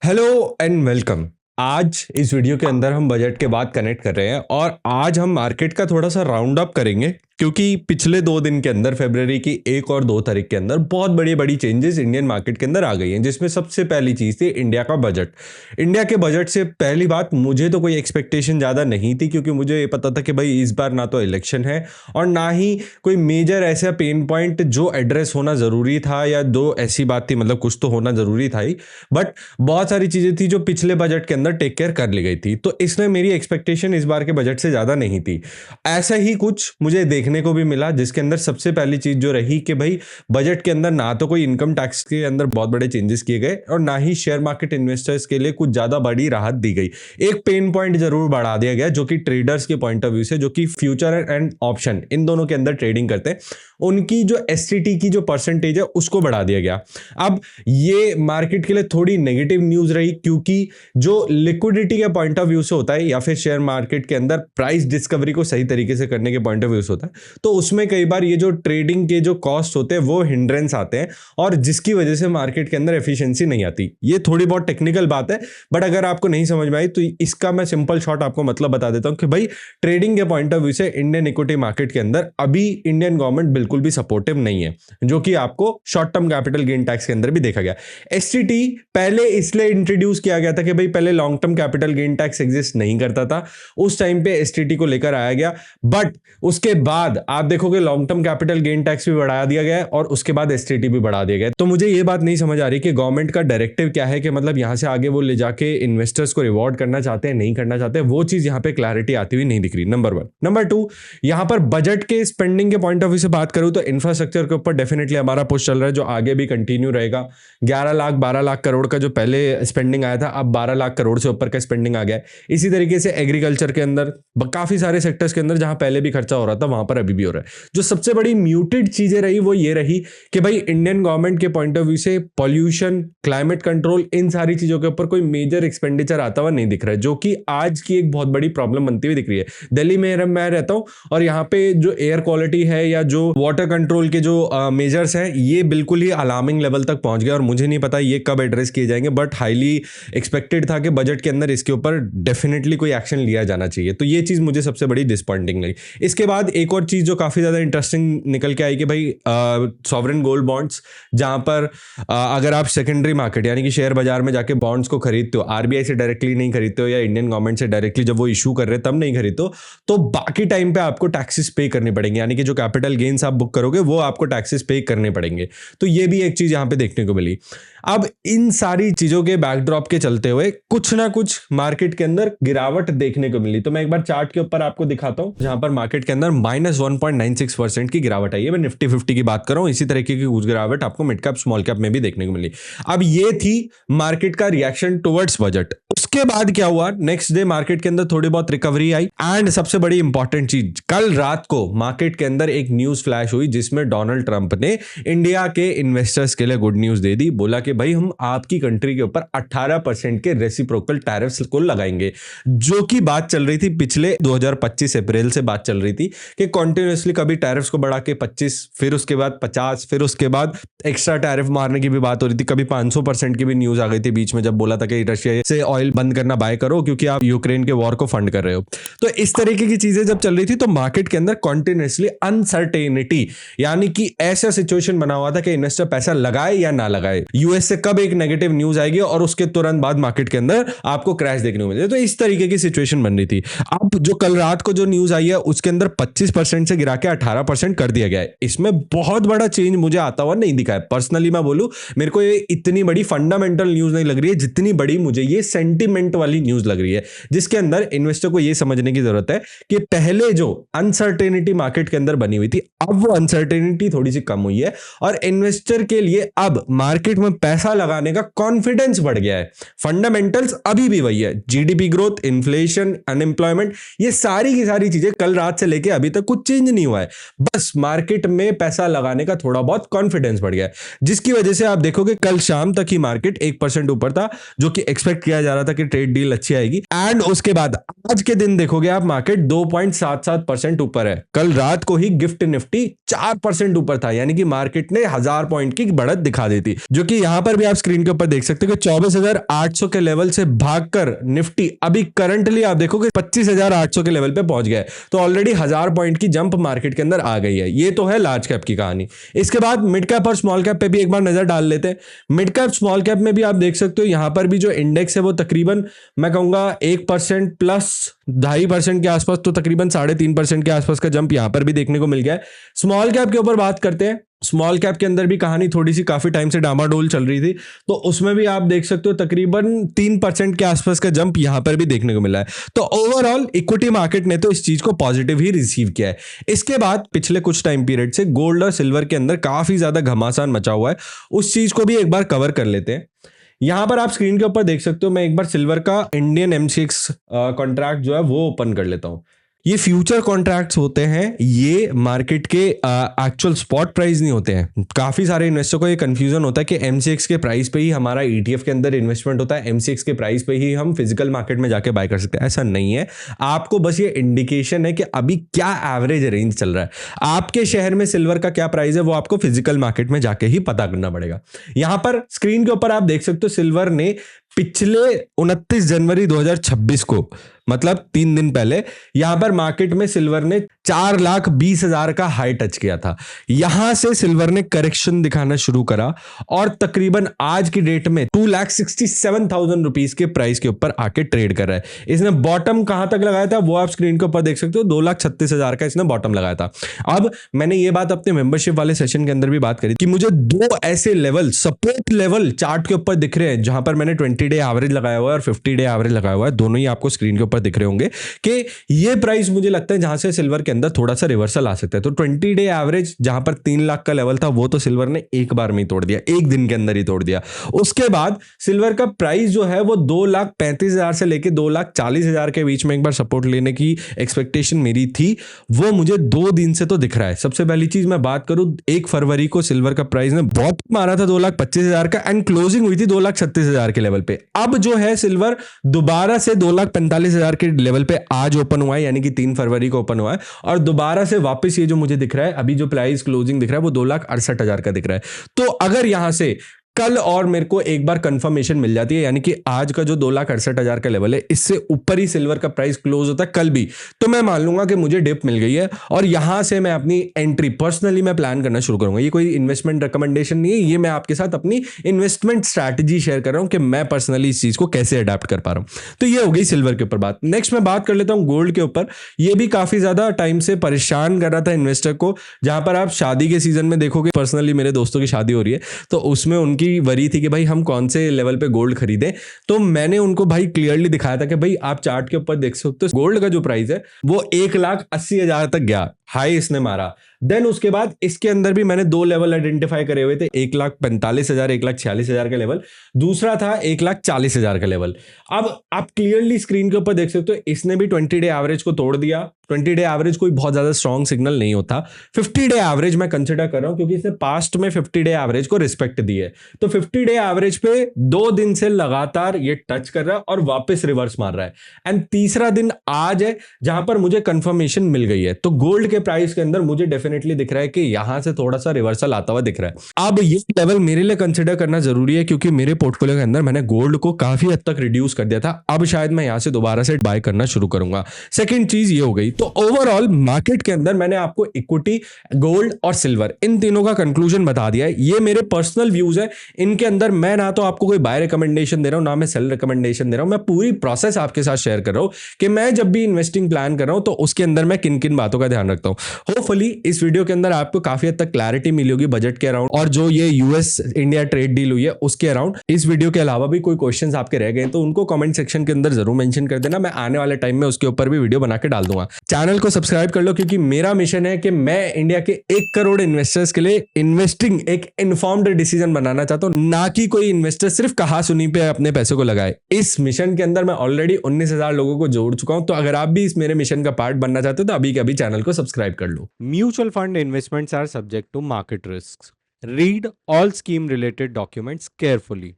Hello and welcome. आज इस video के अंदर हम बजट के बाद कनेक्ट कर रहे हैं और आज हम मार्केट का थोड़ा सा राउंड अप करेंगे क्योंकि पिछले 2 दिन के अंदर फरवरी की 1 और 2 तारीख के अंदर बहुत बड़ी बड़ी चेंजेस इंडियन मार्केट के अंदर आ गई हैं, जिसमें सबसे पहली चीज़ थी इंडिया का बजट। इंडिया के बजट से पहली बात, मुझे तो कोई एक्सपेक्टेशन ज़्यादा नहीं थी क्योंकि मुझे ये पता था कि भाई इस बार ना तो इलेक्शन है और ना ही कोई मेजर ऐसा पेन पॉइंट जो एड्रेस होना ज़रूरी था, या दो ऐसी बात थी, मतलब कुछ तो होना ज़रूरी था ही। बट बहुत सारी चीज़ें थी जो पिछले बजट के अंदर टेक केयर कर ली गई थी, तो इसमें मेरी एक्सपेक्टेशन इस बार के बजट से ज़्यादा नहीं थी। ऐसा ही कुछ मुझे देखने को भी मिला, जिसके अंदर सबसे पहली चीज़ जो रही कि भाई बजट के अंदर ना तो कोई इनकम टैक्स के अंदर बहुत बड़े चेंजेस किए गए और ना ही शेयर मार्केट इन्वेस्टर्स के लिए कुछ ज़्यादा बड़ी राहत दी गई। एक पेन पॉइंट जरूर बढ़ा दिया गया जो कि ट्रेडर्स के पॉइंट ऑफ व्यू से, जो कि फ्यूचर एंड ऑप्शन इन दोनों के अंदर ट्रेडिंग करते हैं, उनकी जो एसटीटी की जो परसेंटेज है उसको बढ़ा दिया गया। अब ये मार्केट के लिए थोड़ी नेगेटिव न्यूज रही क्योंकि जो लिक्विडिटी के पॉइंट ऑफ व्यू से होता है या फिर शेयर मार्केट के अंदर प्राइस डिस्कवरी को सही तरीके से करने के पॉइंट ऑफ व्यू से होता है, तो उसमें कई बार ये जो ट्रेडिंग के जो कॉस्ट होते हैं वो हिंड्रेंस आते हैं और जिसकी वजह से मार्केट के अंदर एफिशिएंसी नहीं आती। ये थोड़ी बहुत टेक्निकल बात है, बट अगर आपको नहीं समझ में आई तो इसका मैं सिंपल शॉर्ट आपको मतलब बता देता हूं कि भाई ट्रेडिंग के पॉइंट ऑफ व्यू से इंडियन इक्विटी मार्केट के अंदर अभी इंडियन गवर्नमेंट बिल्कुल भी सपोर्टिव नहीं है, जो कि आपको short term capital gain tax के अंदर भी देखा गया। एसटीटी पहले इसलिए इंट्रोड्यूस किया गया था कि भाई पहले long term capital gain tax exist नहीं करता था, उस टाइम पे एसटीटी को लेकर आया गया। बट उसके बाद आप देखोगे long term capital gain tax भी बढ़ा दिया गया और उसके बाद एसटीटी भी बढ़ा दिया गया। तो मुझे ये बात नहीं समझ आ रही कि गवर्नमेंट का डायरेक्टिव क्या है, कि मतलब यहां से आगे वो ले जाके इन्वेस्टर्स को रिवॉर्ड करना चाहते हैं, नहीं करना चाहते, वो चीज यहां पे क्लैरिटी आती हुई नहीं दिख रही। नंबर 1। नंबर 2, यहां पर बजट के स्पेंडिंग के पॉइंट ऑफ व्यू से बात करूं तो इंफ्रास्ट्रक्चर के ऊपर डेफिनेटली हमारा पुश चल रहा है, जो आगे भी कंटिन्यू रहेगा। 11 लाख 12 लाख करोड़ का जो पहले स्पेंडिंग आया था, अब 12 लाख करोड़ से ऊपर का स्पेंडिंग आ गया है। इसी तरीके से एग्रीकल्चर के अंदर काफी सारे सेक्टर्स के अंदर जहां पहले भी खर्चा हो रहा था वहां पर अभी भी हो रहा है। जो सबसे बड़ी म्यूटेड चीजें रही वो ये रही कि भाई इंडियन गवर्नमेंट के पॉइंट ऑफ व्यू से पॉल्यूशन, क्लाइमेट कंट्रोल, इन सारी चीजों के ऊपर कोई मेजर एक्सपेंडिचर आता हुआ नहीं दिख रहा है, जो कि आज की एक बहुत बड़ी प्रॉब्लम बनती हुई दिख रही है। दिल्ली में मैं रहता हूं और यहाँ पे जो एयर क्वालिटी है या जो वाटर कंट्रोल के जो मेजर्स हैं, ये बिल्कुल ही अलार्मिंग लेवल तक पहुंच गए और मुझे नहीं पता ये कब एड्रेस किए जाएंगे, बट हाईली एक्सपेक्टेड था कि बजट के अंदर इसके ऊपर डेफिनेटली कोई एक्शन लिया जाना चाहिए। तो ये चीज मुझे सबसे बड़ी डिसअपॉइंटिंग लगी। इसके बाद एक और चीज जो काफी ज्यादा इंटरेस्टिंग निकल के आई कि भाई सॉवरेन गोल्ड बॉन्ड्स, जहां पर अगर आप सेकेंडरी मार्केट यानी कि शेयर बाजार में जाके बॉन्ड्स को खरीदते हो, आरबीआई से डायरेक्टली नहीं खरीदते हो या इंडियन गवर्नमेंट से डायरेक्टली जब वो इशू कर रहे हैं तब नहीं खरीदते हो, तो बाकी टाइम पे आपको टैक्सेस पे करने पड़ेंगे, यानी कि जो कैपिटल गेन्स आप बुक करोगे वो आपको टैक्सेस पे करने पड़ेंगे। तो ये भी एक चीज यहां पे देखने को मिली। अब इन सारी चीजों के बैकड्रॉप के चलते हुए कुछ ना कुछ मार्केट के अंदर गिरावट देखने को मिली। तो मैं एक बार चार्ट के ऊपर आपको दिखाता हूं, जहां पर मार्केट के अंदर -1.96% की गिरावट आई है। मैं निफ्टी 50 की बात कर रहा हूं, इसी तरीके की कुछ गिरावट आपको मिड कैप स्मॉल कैप में भी देखने को मिली। अब ये थी मार्केट का रिएक्शन टुवर्ड्स बजट। उसके बाद क्या हुआ, नेक्स्ट डे मार्केट के अंदर थोड़ी बहुत रिकवरी आई एंड सबसे बड़ी इंपॉर्टेंट चीज, कल रात को मार्केट के अंदर एक न्यूज फ्लैश हुई जिसमें डोनाल्ड ट्रंप ने इंडिया के इन्वेस्टर्स के लिए गुड न्यूज दे दी। बोला कि भाई हम आपकी कंट्री के ऊपर 18% के रेसिप्रोकल टैरिफ्स को लगाएंगे, जो की बात चल रही थी पिछले 2025 अप्रैल से बात चल रही थी कि कंटिन्यूअसली कभी टैरिफ्स को बढ़ा के 25, फिर उसके बाद 50, फिर उसके बाद एक्स्ट्रा टैरिफ मारने की भी बात हो रही थी। कभी 500% की भी न्यूज आ गई थी बीच में, जब बोला था कि रशिया से ऑयल बंद करना बाय करो क्योंकि आप यूक्रेन के वॉर को फंड कर रहे हो। तो इस तरीके की चीजें जब चल रही थी तो मार्केट के अंदर कंटिन्यूअसली अनसर्टेनिटी, यानी कि ऐसा सिचुएशन बना हुआ था कि इन्वेस्टर पैसा लगाए या ना लगाए, यूएस से कब एक नेगेटिव न्यूज आएगी और उसके तुरंत बाद मार्केट के अंदर आपको क्रैश देखने को मिलेगा। तो इस तरीके की सिचुएशन बन रही थी। अब जो कल रात को जो न्यूज आई है उसके अंदर 25% से गिरा के 18% कर दिया गया है। इसमें बहुत बड़ा चेंज मुझे आता हुआ नहीं दिखा है। पर्सनली मैं बोलूं, मेरे को ये इतनी बड़ी फंडामेंटल न्यूज नहीं लग रही है जितनी बड़ी मुझे ये सेंटीमेंट वाली न्यूज लग रही है, जिसके अंदर इन्वेस्टर को ये समझने की जरूरत है कि पहले जो अनसर्टेनिटी मार्केट के अंदर बनी हुई थी, अब वो अनसर्टेनिटी थोड़ी सी कम हुई है और इन्वेस्टर के लिए अब मार्केट में पैसा लगाने का कॉन्फिडेंस बढ़ गया है। फंडामेंटल्स अभी भी वही है, जीडीपी ग्रोथ, इन्फ्लेशन, अनएम्प्लॉयमेंट, ये सारी की सारी चीजें कल रात से लेके अभी तक कुछ चेंज नहीं हुआ है, बस मार्केट में पैसा लगाने का थोड़ा बहुत कॉन्फिडेंस बढ़ गया है, जिसकी वजह से आप देखोगे कल शाम तक ही मार्केट 1% ऊपर था, जो कि एक्सपेक्ट किया जा रहा था कि की ट्रेड डील अच्छी आएगी। एंड उसके बाद आज के दिन देखोगे आप मार्केट 2.77% ऊपर है। कल रात को ही गिफ्ट निफ्टी 4% ऊपर था, यानी कि मार्केट ने 1000 पॉइंट की बढ़त दिखा दी थी, जो कि यहां पर भी आप स्क्रीन के ऊपर देख सकते हो कि 24,800 के लेवल से भागकर निफ्टी अभी करंटली आप देखोगे 25,800 के लेवल पे पहुंच गया है। तो ऑलरेडी 1000 पॉइंट की जंप मार्केट के अंदर आ गई है। ये तो है लार्ज कैप की कहानी। इसके बाद मिड कैप और स्मॉल कैप पे भी एक बार नजर डाल लेते हैं। मिड कैप स्मॉल कैप में भी आप देख सकते हो यहां पर भी जो इंडेक्स है वो तकरीबन मैं कहूंगा 1% प्लस 2.5% के आसपास, तो तकरीबन 3.5% के आसपास का जंप यहां पर भी देखने को मिल गया है। स्मॉल कैप के ऊपर बात करते हैं। स्मॉल कैप के अंदर भी कहानी थोड़ी सी काफी टाइम से डामाडोल चल रही थी, तो उसमें भी आप देख सकते हो तकरीबन 3% के आसपास का जंप यहां पर भी देखने को मिला है। तो ओवरऑल इक्विटी मार्केट ने तो इस चीज को पॉजिटिव ही रिसीव किया है। इसके बाद पिछले कुछ टाइम पीरियड से गोल्ड और सिल्वर के अंदर काफी ज्यादा घमासान मचा हुआ है, उस चीज को भी एक बार कवर कर लेते हैं। यहां पर आप स्क्रीन के ऊपर देख सकते हो, मैं एक बार सिल्वर का इंडियन MCX कॉन्ट्रैक्ट जो है वो ओपन कर लेता हूं। ये फ्यूचर कॉन्ट्रैक्ट्स होते हैं, ये मार्केट के एक्चुअल स्पॉट प्राइस नहीं होते हैं। काफी सारे इन्वेस्टर को ये कंफ्यूजन होता है कि MCX के प्राइस पे ही हमारा ETF के अंदर इन्वेस्टमेंट होता है, MCX के प्राइस पे ही हम फिजिकल मार्केट में जाके बाय कर सकते हैं। ऐसा नहीं है। आपको बस ये इंडिकेशन है कि अभी क्या एवरेज रेंज चल रहा है, आपके शहर में सिल्वर का क्या प्राइस है, वो आपको फिजिकल मार्केट में जाके ही पता करना पड़ेगा। यहां पर स्क्रीन के ऊपर आप देख सकते हो सिल्वर ने पिछले 29 जनवरी 2026 को, मतलब 3 दिन पहले, यहां पर मार्केट में सिल्वर ने 4,20,000 का हाई टच किया था। यहां से सिल्वर ने करेक्शन दिखाना शुरू करा और तकरीबन आज की डेट में 2,67,000 रुपीस के प्राइस के ऊपर आके ट्रेड कर रहा है। इसने बॉटम कहां तक लगाया था वो आप स्क्रीन के ऊपर देख सकते हो, 2,36,000 का इसने बॉटम लगाया था। अब मैंने ये बात अपने मेंबरशिप वाले सेशन के अंदर भी बात करी कि मुझे 2 ऐसे लेवल, सपोर्ट लेवल चार्ट के ऊपर दिख रहे हैं, जहां पर मैंने 20 डे एवरेज लगाया हुआ है और 50 डे एवरेज लगाया हुआ है, दोनों ही आपको स्क्रीन के ऊपर दिख रहे होंगे कि ये प्राइस मुझे लगता है जहां से सिल्वर के अंदर थोड़ा सा रिवर्सल आ सकता है। तो 20 डे एवरेज जहां पर 3 लाख का लेवल था वो तो सिल्वर ने एक बार में ही तोड़ दिया, एक दिन के अंदर ही तोड़ दिया। उसके बाद सिल्वर का प्राइस जो है वो 2,35,000 से लेके 2,40,000 के बीच में एक बार सपोर्ट लेने की एक्सपेक्टेशन मेरी थी, वो मुझे 2 दिन से तो दिख रहा है। सबसे पहली चीज मैं बात करूं, 1 फरवरी को सिल्वर का प्राइस ने बहुत मारा था 2,25,000 का एंड क्लोजिंग हुई थी 2,36,000 के लेवल पे। अब जो है सिल्वर दोबारा से 2,45,000 के लेवल पे आज ओपन हुआ है, यानी कि 3 फरवरी को ओपन हुआ है, और दोबारा से वापस ये जो मुझे दिख रहा है अभी जो प्राइस क्लोजिंग दिख रहा है वो 2,68,000 का दिख रहा है। तो अगर यहां से कल और मेरे को एक बार कंफर्मेशन मिल जाती है, यानी कि आज का जो 2,68,000 का लेवल है इससे ऊपर ही सिल्वर का प्राइस क्लोज होता है कल भी, तो मैं मान लूंगा कि मुझे डिप मिल गई है और यहां से मैं अपनी एंट्री पर्सनली मैं प्लान करना शुरू करूंगा। ये कोई इन्वेस्टमेंट रिकमेंडेशन नहीं है, ये मैं आपके साथ अपनी इन्वेस्टमेंट स्ट्रैटेजी शेयर कर रहा हूं कि मैं पर्सनली इस चीज को कैसे अडेप्ट कर पा रहा हूं। तो ये हो गई सिल्वर के ऊपर बात। नेक्स्ट मैं बात कर लेता हूं गोल्ड के ऊपर। ये भी काफी ज्यादा टाइम से परेशान कर रहा था इन्वेस्टर को, जहां पर आप शादी के सीजन में देखोगे, पर्सनली मेरे दोस्तों की शादी हो रही है तो उसमें उनकी वरी थी कि भाई हम कौन से लेवल पे गोल्ड खरीदें। तो मैंने उनको भाई क्लियरली दिखाया था कि भाई आप चार्ट के ऊपर देख सकते हो गोल्ड का जो प्राइस है वो 1,80,000 तक गया, हाई इसने मारा। देन उसके बाद इसके अंदर भी मैंने 2 लेवल आइडेंटिफाई करे हुए थे, 1,45,000 1,46,000 का लेवल, दूसरा था 1,40,000 का लेवल। अब आप क्लियरली स्क्रीन के ऊपर देख सकते हो इसने भी 20 डे एवरेज को तोड़ दिया। 20 डे एवरेज कोई बहुत ज्यादा स्ट्रॉन्ग सिग्नल नहीं होता। 50 डे एवरेज मैं कंसिडर कर रहा हूं क्योंकि इसने पास्ट में 50 डे एवरेज को रिस्पेक्ट दी है। तो 50 डे एवरेज पे 2 दिन से लगातार ये टच कर रहा है और वापस रिवर्स मार रहा है। एंड तीसरा दिन आज है जहां पर मुझे कंफर्मेशन मिल गई है। तो गोल्ड के प्राइस के अंदर मुझे डेफिनेटली दिख रहा है कि यहां से थोड़ा सा रिवर्सल आता हुआ दिख रहा है। अब ये लेवल मेरे लिए कंसिडर करना जरूरी है क्योंकि मेरे पोर्टफोलियो के अंदर मैंने गोल्ड को काफी हद तक रिड्यूस कर दिया था। अब शायद मैं यहां से दोबारा से बाय करना शुरू करूंगा। सेकंड चीज ये हो गई। तो ओवरऑल मार्केट के अंदर मैंने आपको इक्विटी, गोल्ड और सिल्वर इन तीनों का कंक्लूजन बता दिया है। ये मेरे पर्सनल व्यूज है, इनके अंदर मैं ना तो आपको कोई बाय रिकमेंडेशन दे रहा हूं ना मैं सेल रिकमेंडेशन दे रहा हूं। मैं पूरी प्रोसेस आपके साथ शेयर कर रहा हूं कि मैं जब भी इन्वेस्टिंग प्लान कर रहा हूं तो उसके अंदर मैं किन किन बातों का ध्यान रखता हूं। होपफुली इस वीडियो के अंदर आपको काफी हद तक क्लैरिटी मिली होगी बजट के अराउंड और जो ये यूएस इंडिया ट्रेड डील हुई है उसके अराउंड। इस वीडियो के अलावा भी कोई क्वेश्चंस आपके रह गए तो उनको कमेंट सेक्शन के अंदर जरूर मेंशन कर देना, मैं आने वाले टाइम में उसके ऊपर भी वीडियो बना के डाल दूंगा। चैनल को सब्सक्राइब कर लो क्योंकि मेरा मिशन है कि मैं इंडिया के 1 करोड़ इन्वेस्टर्स के लिए इन्वेस्टिंग एक इन्फॉर्म्ड डिसीजन बनाना चाहता हूं, ना कि कोई इन्वेस्टर सिर्फ कहा सुनी पे अपने पैसे को लगाए। इस मिशन के अंदर मैं ऑलरेडी 19,000 लोगों को जोड़ चुका हूं। तो अगर आप भी इस मेरे मिशन का पार्ट बनना चाहते हो तो अभी के अभी चैनल को सब्सक्राइब कर लो। Mutual fund investments are subject to market risk. Read all scheme related documents carefully.